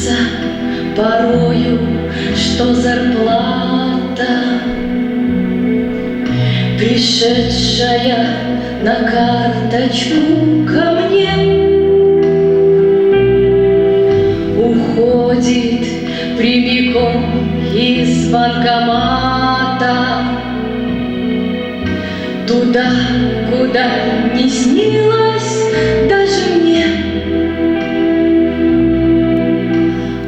кажется порою, что зарплата, пришедшая на карточку ко мне, уходит прямиком из банкомата туда, куда не снилось даже мне.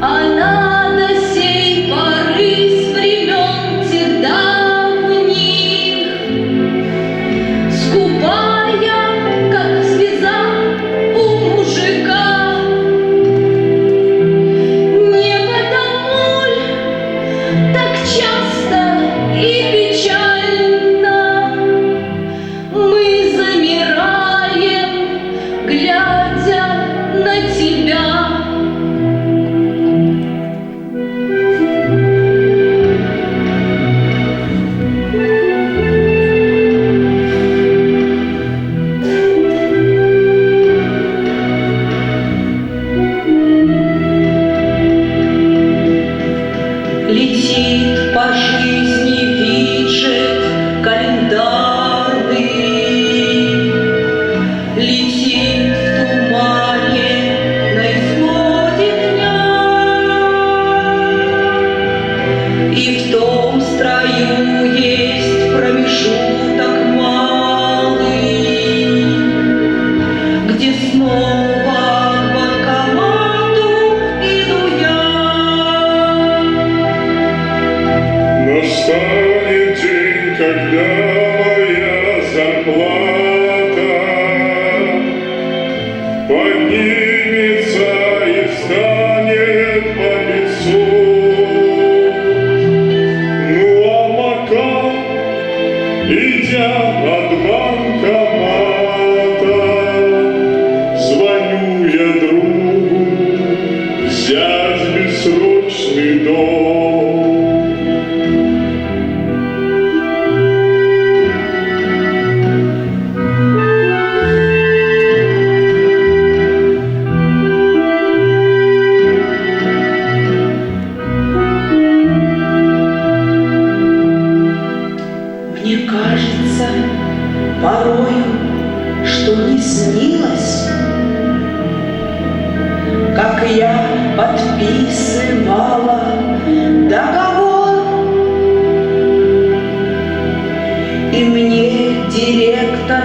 Она до сей поры с времен тех давних, скупая, как слеза у мужика. Не потому ль так часто и печально мы замираем, глядя на тебя? Летит по жизни виджет календарный, летит в тумане на исходе дня, и в том строю есть промежуток малый, где снова к банкомату иду я. Настанет день, когда моя зарплата поднимется и встанет по лицу. Ну а пока, идя от банкомата, звоню я другу взять бессрочный долг. Мне кажется порою, что не снилось, как я подписывала договор, и мне директор